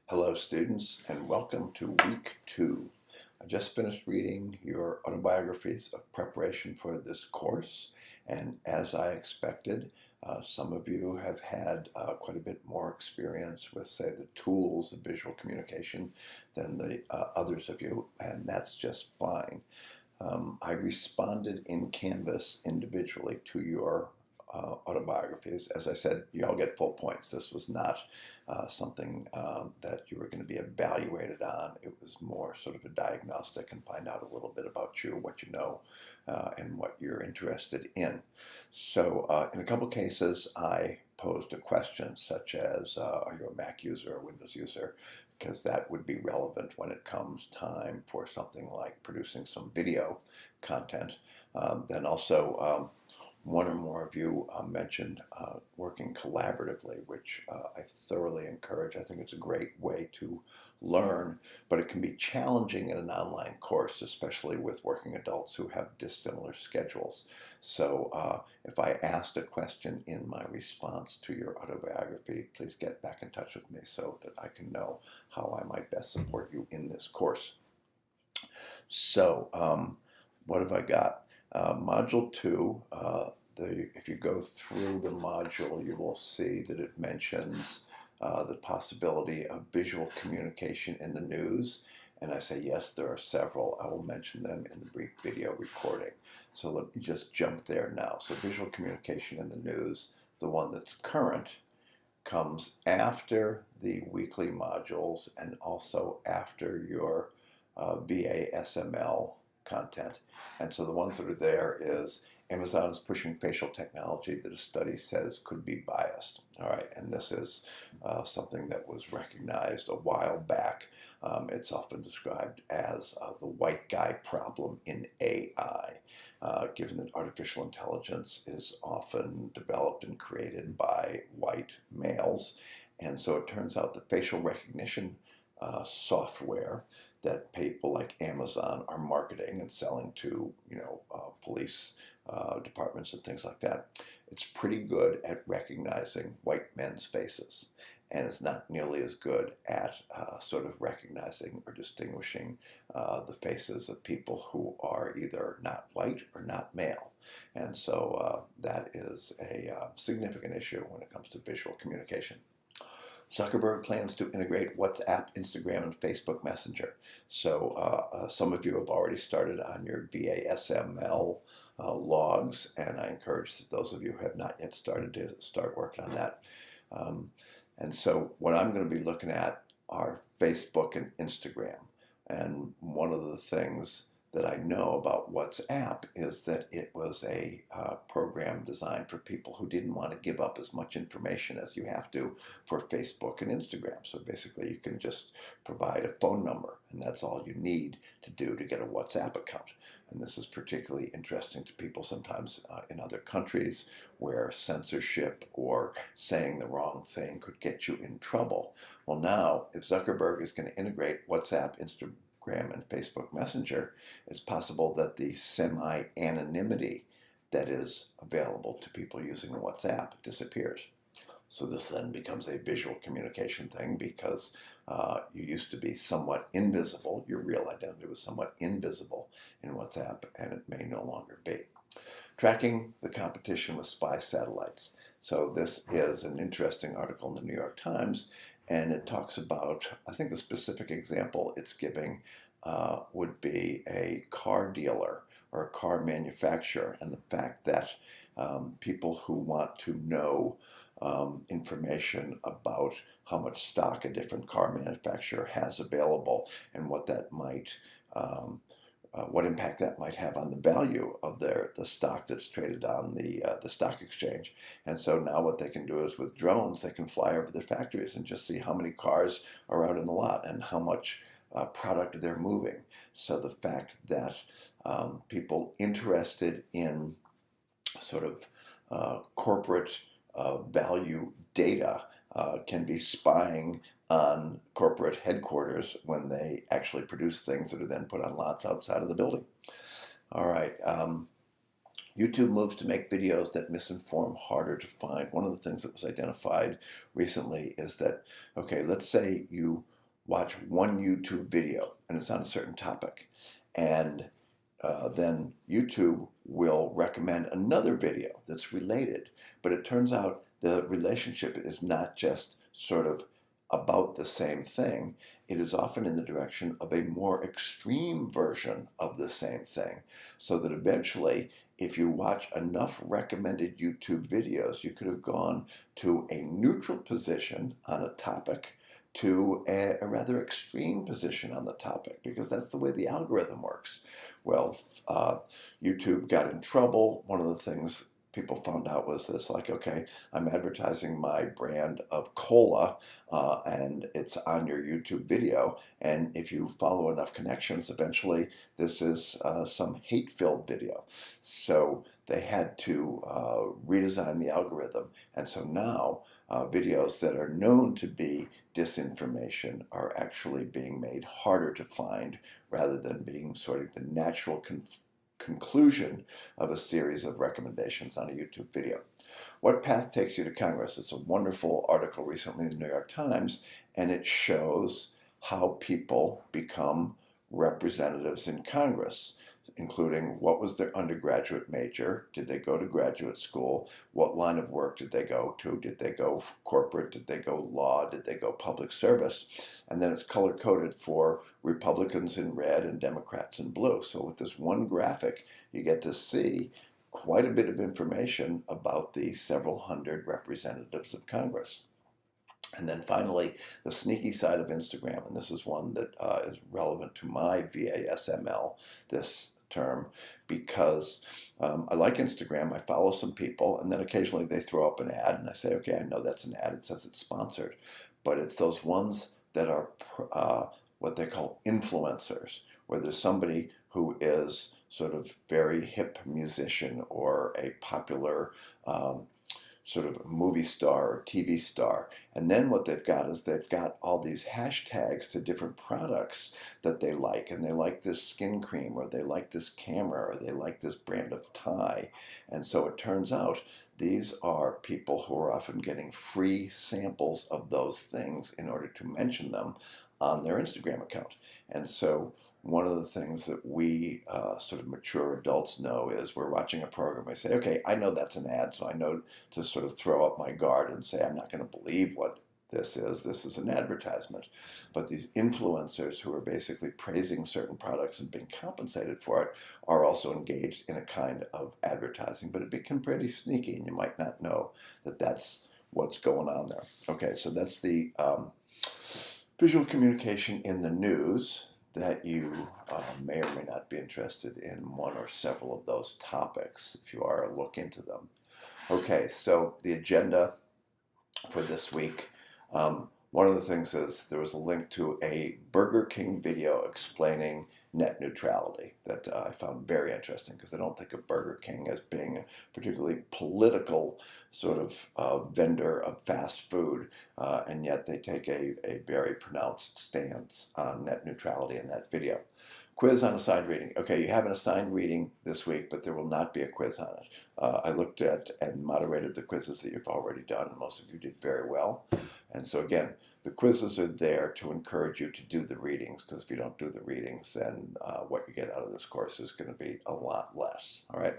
Hello students and welcome to week 2. I just finished reading your autobiographies of preparation for this course, and as I expected, some of you have had quite a bit more experience with, say, the tools of visual communication than the others of you, and that's just fine. I responded in Canvas individually to your autobiographies. As I said, you all get full points. This was not something that you were going to be evaluated on. It was more sort of a diagnostic and find out a little bit about you, what you know, and what you're interested in. So in a couple cases, I posed a question such as, are you a Mac user or Windows user? Because that would be relevant when it comes time for something like producing some video content. Then also, one or more of you mentioned working collaboratively, which I thoroughly encourage. I think it's a great way to learn, but it can be challenging in an online course, especially with working adults who have dissimilar schedules. So if I asked a question in my response to your autobiography, please get back in touch with me so that I can know how I might best support you in this course. So what have I got? Module 2, if you go through the module, you will see that it mentions the possibility of visual communication in the news. And I say, yes, there are several. I will mention them in the brief video recording. So let me just jump there now. So visual communication in the news, the one that's current, comes after the weekly modules and also after your VA-SML content. And so the ones that are there is Amazon is pushing facial technology that a study says could be biased. All right, and this is something that was recognized a while back. It's often described as the white guy problem in AI, given that artificial intelligence is often developed and created by white males. And so it turns out the facial recognition software that people like Amazon are marketing and selling to, police departments and things like that, it's pretty good at recognizing white men's faces. And it's not nearly as good at sort of recognizing or distinguishing the faces of people who are either not white or not male. And so that is a significant issue when it comes to visual communication. Zuckerberg plans to integrate WhatsApp, Instagram, and Facebook Messenger. So some of you have already started on your VA-SML logs, and I encourage those of you who have not yet started to start working on that. And so what I'm going to be looking at are Facebook and Instagram. And one of the things that I know about WhatsApp is that it was a program designed for people who didn't want to give up as much information as you have to for Facebook and Instagram. So basically you can just provide a phone number, and that's all you need to do to get a WhatsApp account. And this is particularly interesting to people sometimes in other countries where censorship or saying the wrong thing could get you in trouble. Well, now, if Zuckerberg is going to integrate WhatsApp, Instagram, and Facebook Messenger, it's possible that the semi-anonymity that is available to people using WhatsApp disappears. So this then becomes a visual communication thing because you used to be somewhat invisible. Your real identity was somewhat invisible in WhatsApp, and it may no longer be. Tracking the competition with spy satellites. So this is an interesting article in the New York Times, and it talks about, I think the specific example it's giving would be a car dealer or a car manufacturer, and the fact that people who want to know information about how much stock a different car manufacturer has available and what that might what impact that might have on the value of the stock that's traded on the stock exchange. And so now what they can do is with drones, they can fly over their factories and just see how many cars are out in the lot and how much product they're moving. So the fact that people interested in sort of corporate value data can be spying on corporate headquarters when they actually produce things that are then put on lots outside of the building. All right. YouTube moves to make videos that misinform harder to find. One of the things that was identified recently is that, okay, let's say you watch one YouTube video and it's on a certain topic, and then YouTube will recommend another video that's related. But it turns out the relationship is not just sort of about the same thing. It is often in the direction of a more extreme version of the same thing. So that eventually, if you watch enough recommended YouTube videos, you could have gone to a neutral position on a topic to a rather extreme position on the topic, because that's the way the algorithm works. Well, YouTube got in trouble. One of the things people found out was this, like, okay, I'm advertising my brand of cola, and it's on your YouTube video, and if you follow enough connections, eventually this is some hate-filled video. So they had to redesign the algorithm, and so now videos that are known to be disinformation are actually being made harder to find, rather than being sort of the natural conclusion of a series of recommendations on a YouTube video. What path takes you to Congress? It's a wonderful article recently in the New York Times, and it shows how people become representatives in Congress, including what was their undergraduate major, did they go to graduate school, what line of work did they go to, did they go corporate, did they go law, did they go public service, and then it's color-coded for Republicans in red and Democrats in blue. So with this one graphic, you get to see quite a bit of information about the several hundred representatives of Congress. And then finally, the sneaky side of Instagram, and this is one that is relevant to my VASML this term, because I like Instagram, I follow some people, and then occasionally they throw up an ad, and I say, okay, I know that's an ad, it says it's sponsored, but it's those ones that are what they call influencers, where there's somebody who is sort of very hip musician or a popular sort of movie star or TV star. And then what they've got is they've got all these hashtags to different products that they like. And they like this skin cream, or they like this camera, or they like this brand of tie. And so it turns out these are people who are often getting free samples of those things in order to mention them on their Instagram account. And so one of the things that we sort of mature adults know is we're watching a program, we say, okay, I know that's an ad, so I know to sort of throw up my guard and say, I'm not going to believe what this is an advertisement. But these influencers who are basically praising certain products and being compensated for it are also engaged in a kind of advertising, but it can be pretty sneaky, and you might not know that that's what's going on there. Okay, so that's the visual communication in the news, that you may or may not be interested in one or several of those topics. If you are, look into them. Okay, so the agenda for this week. One of the things is there was a link to a Burger King video explaining net neutrality that I found very interesting, because I don't think of Burger King as being a particularly political sort of vendor of fast food, and yet they take a very pronounced stance on net neutrality in that video. Quiz on assigned reading. Okay, you have an assigned reading this week, but there will not be a quiz on it. I looked at and moderated the quizzes that you've already done, and most of you did very well. And so again, the quizzes are there to encourage you to do the readings, because if you don't do the readings, then what you get out of this course is going to be a lot less. All right.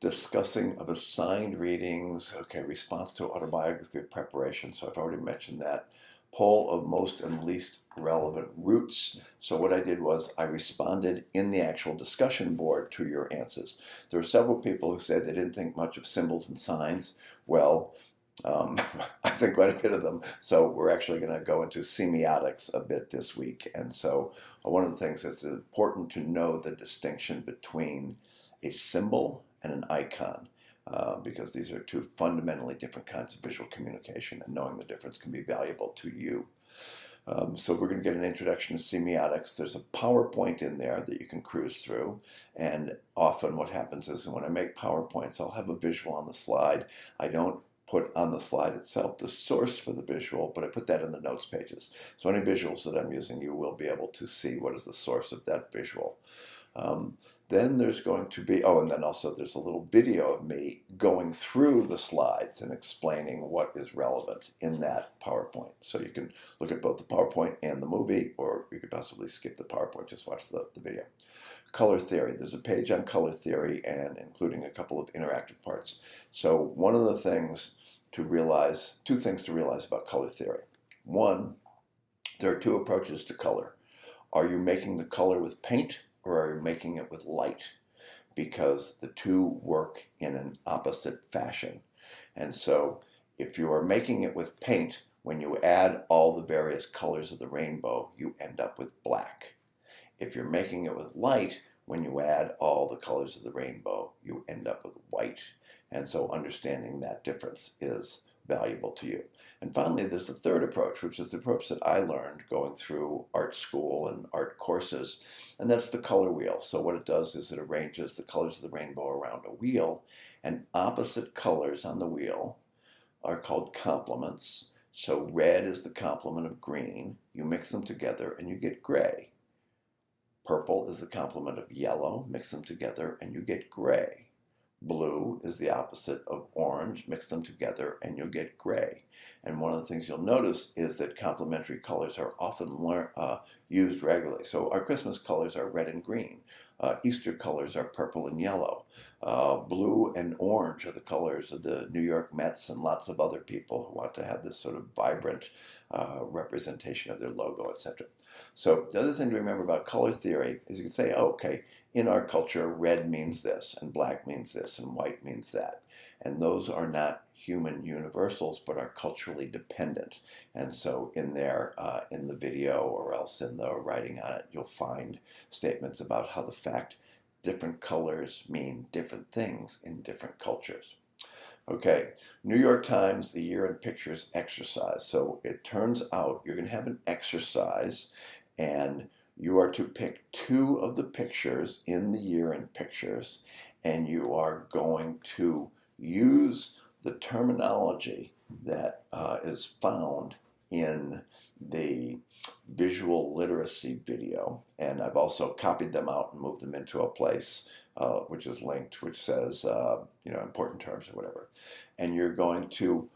Discussing of assigned readings. Okay, response to autobiography preparation. So I've already mentioned that. Poll of most and least relevant roots. So what I did was I responded in the actual discussion board to your answers. There were several people who said they didn't think much of symbols and signs. Well, I think quite a bit of them. So we're actually going to go into semiotics a bit this week. And so one of the things is it's important to know the distinction between a symbol and an icon. Because these are two fundamentally different kinds of visual communication, and knowing the difference can be valuable to you. So we're going to get an introduction to semiotics. There's a PowerPoint in there that you can cruise through, and often what happens is when I make PowerPoints, I'll have a visual on the slide. I don't put on the slide itself the source for the visual, but I put that in the notes pages. So any visuals that I'm using, you will be able to see what is the source of that visual. Then there's going to be, oh, and then also there's a little video of me going through the slides and explaining what is relevant in that PowerPoint. So you can look at both the PowerPoint and the movie, or you could possibly skip the PowerPoint, just watch the video. Color theory. There's a page on color theory and including a couple of interactive parts. So one of the things to realize, two things to realize about color theory. One, there are two approaches to color. Are you making the color with paint, or are you making it with light? Because the two work in an opposite fashion. And so if you are making it with paint, when you add all the various colors of the rainbow, you end up with black. If you're making it with light, when you add all the colors of the rainbow, you end up with white. And so understanding that difference is valuable to you. And finally, there's the third approach, which is the approach that I learned going through art school and art courses, and that's the color wheel. So what it does is it arranges the colors of the rainbow around a wheel, and opposite colors on the wheel are called complements. So red is the complement of green. You mix them together and you get gray. Purple is the complement of yellow. Mix them together and you get gray. Blue is the opposite of orange. Mix them together and you'll get gray. And one of the things you'll notice is that complementary colors are often used regularly. So our Christmas colors are red and green. Easter colors are purple and yellow. Blue and orange are the colors of the New York Mets and lots of other people who want to have this sort of vibrant representation of their logo, etc. So the other thing to remember about color theory is you can say, oh, okay, in our culture, red means this, and black means this, and white means that. And those are not human universals, but are culturally dependent. And so in there, in the video or else in the writing on it, you'll find statements about how the fact different colors mean different things in different cultures. Okay, New York Times, the Year in Pictures exercise. So it turns out you're going to have an exercise, and you are to pick two of the pictures in the Year in Pictures, and you are going to use the terminology that is found in the visual literacy video, and I've also copied them out and moved them into a place which is linked, which says important terms or whatever, and you're going to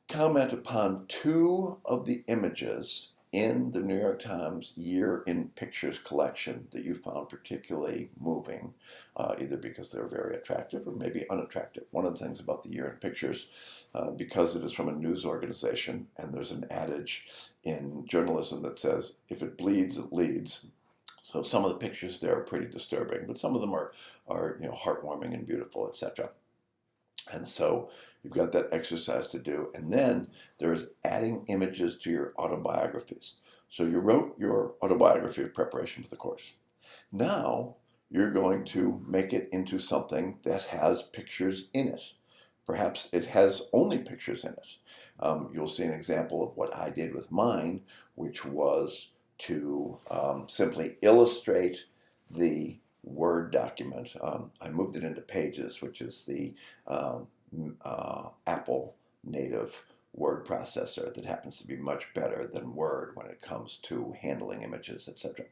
comment upon two of the images in the New York Times Year in Pictures collection that you found particularly moving, either because they're very attractive or maybe unattractive. One of the things about the Year in Pictures, because it is from a news organization, and there's an adage in journalism that says, if it bleeds, it leads. So some of the pictures there are pretty disturbing, but some of them are heartwarming and beautiful, etc. And so you've got that exercise to do. And then there's adding images to your autobiographies. So you wrote your autobiography of preparation for the course. Now you're going to make it into something that has pictures in it. Perhaps it has only pictures in it. You'll see an example of what I did with mine, which was to simply illustrate the Word document. I moved it into Pages, which is the Apple native word processor that happens to be much better than Word when it comes to handling images, etc.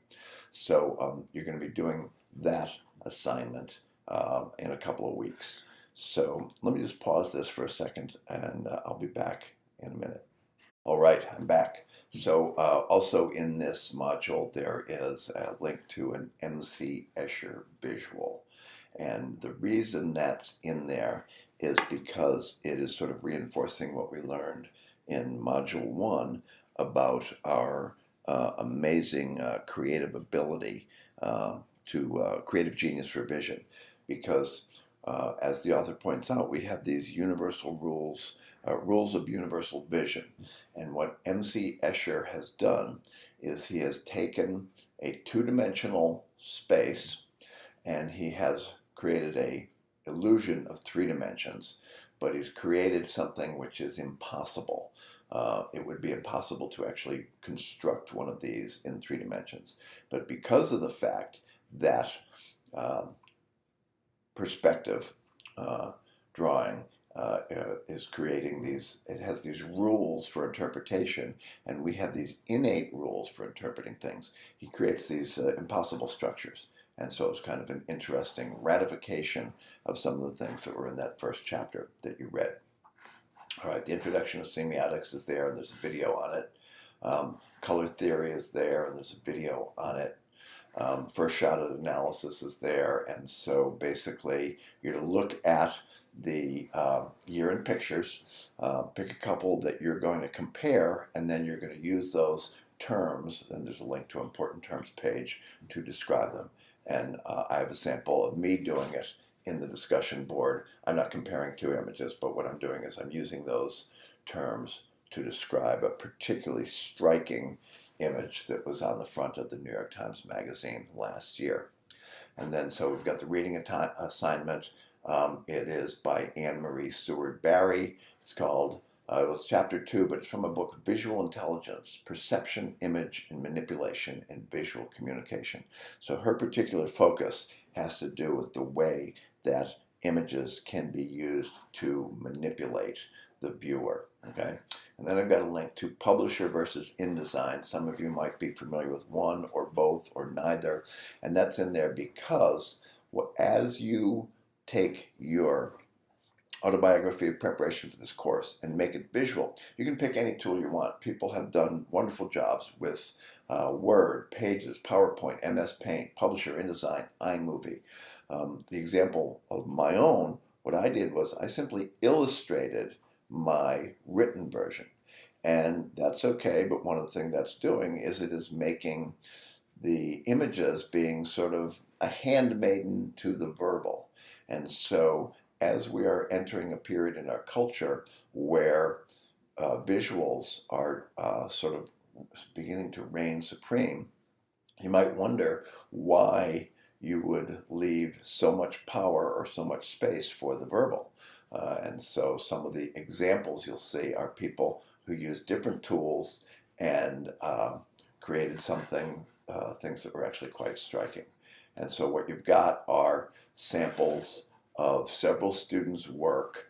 So you're going to be doing that assignment in a couple of weeks. So let me just pause this for a second, and I'll be back in a minute. All right, I'm back. So also in this module, there is a link to an MC Escher Visual. And the reason that's in there is because it is sort of reinforcing what we learned in Module 1 about our amazing creative ability to creative genius for vision. Because as the author points out, we have these universal rules, rules of universal vision. And what MC Escher has done is he has taken a two-dimensional space and he has created a illusion of three dimensions, but he's created something which is impossible. It would be impossible to actually construct one of these in three dimensions. But because of the fact that perspective drawing is creating these, it has these rules for interpretation, and we have these innate rules for interpreting things. He creates these impossible structures. And so it was kind of an interesting ratification of some of the things that were in that first chapter that you read. All right, the introduction of semiotics is there, and there's a video on it. Color theory is there, and there's a video on it. First shot at analysis is there, and so basically you're to look at the year in pictures, pick a couple that you're going to compare, and then you're going to use those terms, and there's a link to important terms page to describe them. And I have a sample of me doing it in the discussion board. I'm not comparing two images, but what I'm doing is I'm using those terms to describe a particularly striking image that was on the front of the New York Times Magazine last year. And then so we've got the reading assignment. It is by Anne Marie Seward Barry. It's called, it's chapter 2, but it's from a book, Visual Intelligence, Perception, Image, and Manipulation in Visual Communication. So her particular focus has to do with the way that images can be used to manipulate the viewer. Okay? And then I've got a link to Publisher versus InDesign. Some of you might be familiar with one or both or neither. And that's in there because as you take your autobiography of preparation for this course and make it visual, you can pick any tool you want. People have done wonderful jobs with Word, Pages, PowerPoint, MS Paint, Publisher, InDesign, iMovie. The example of my own, what I did was I simply illustrated my written version. And that's okay, but one of the things that's doing is it is making the images being sort of a handmaiden to the verbal. And so as we are entering a period in our culture where visuals are sort of beginning to reign supreme, you might wonder why you would leave so much power or so much space for the verbal. And so some of the examples you'll see are people who use different tools and created things that were actually quite striking. And so what you've got are samples of several students' work,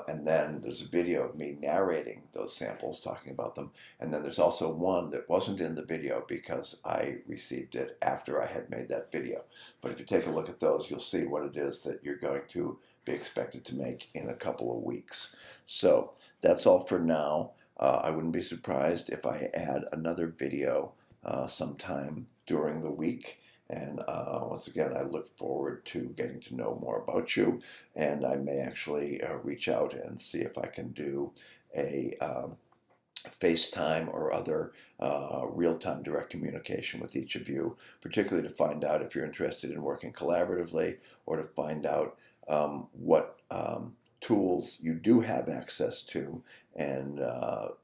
and then there's a video of me narrating those samples, talking about them. And then there's also one that wasn't in the video because I received it after I had made that video. But if you take a look at those, you'll see what it is that you're going to be expected to make in a couple of weeks. So that's all for now. I wouldn't be surprised if I add another video sometime during the week. And once again, I look forward to getting to know more about you, and I may actually reach out and see if I can do a FaceTime or other real-time direct communication with each of you, particularly to find out if you're interested in working collaboratively, or to find out what tools you do have access to, and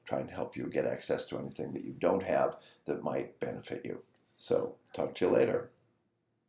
trying to help you get access to anything that you don't have that might benefit you. So talk to you later.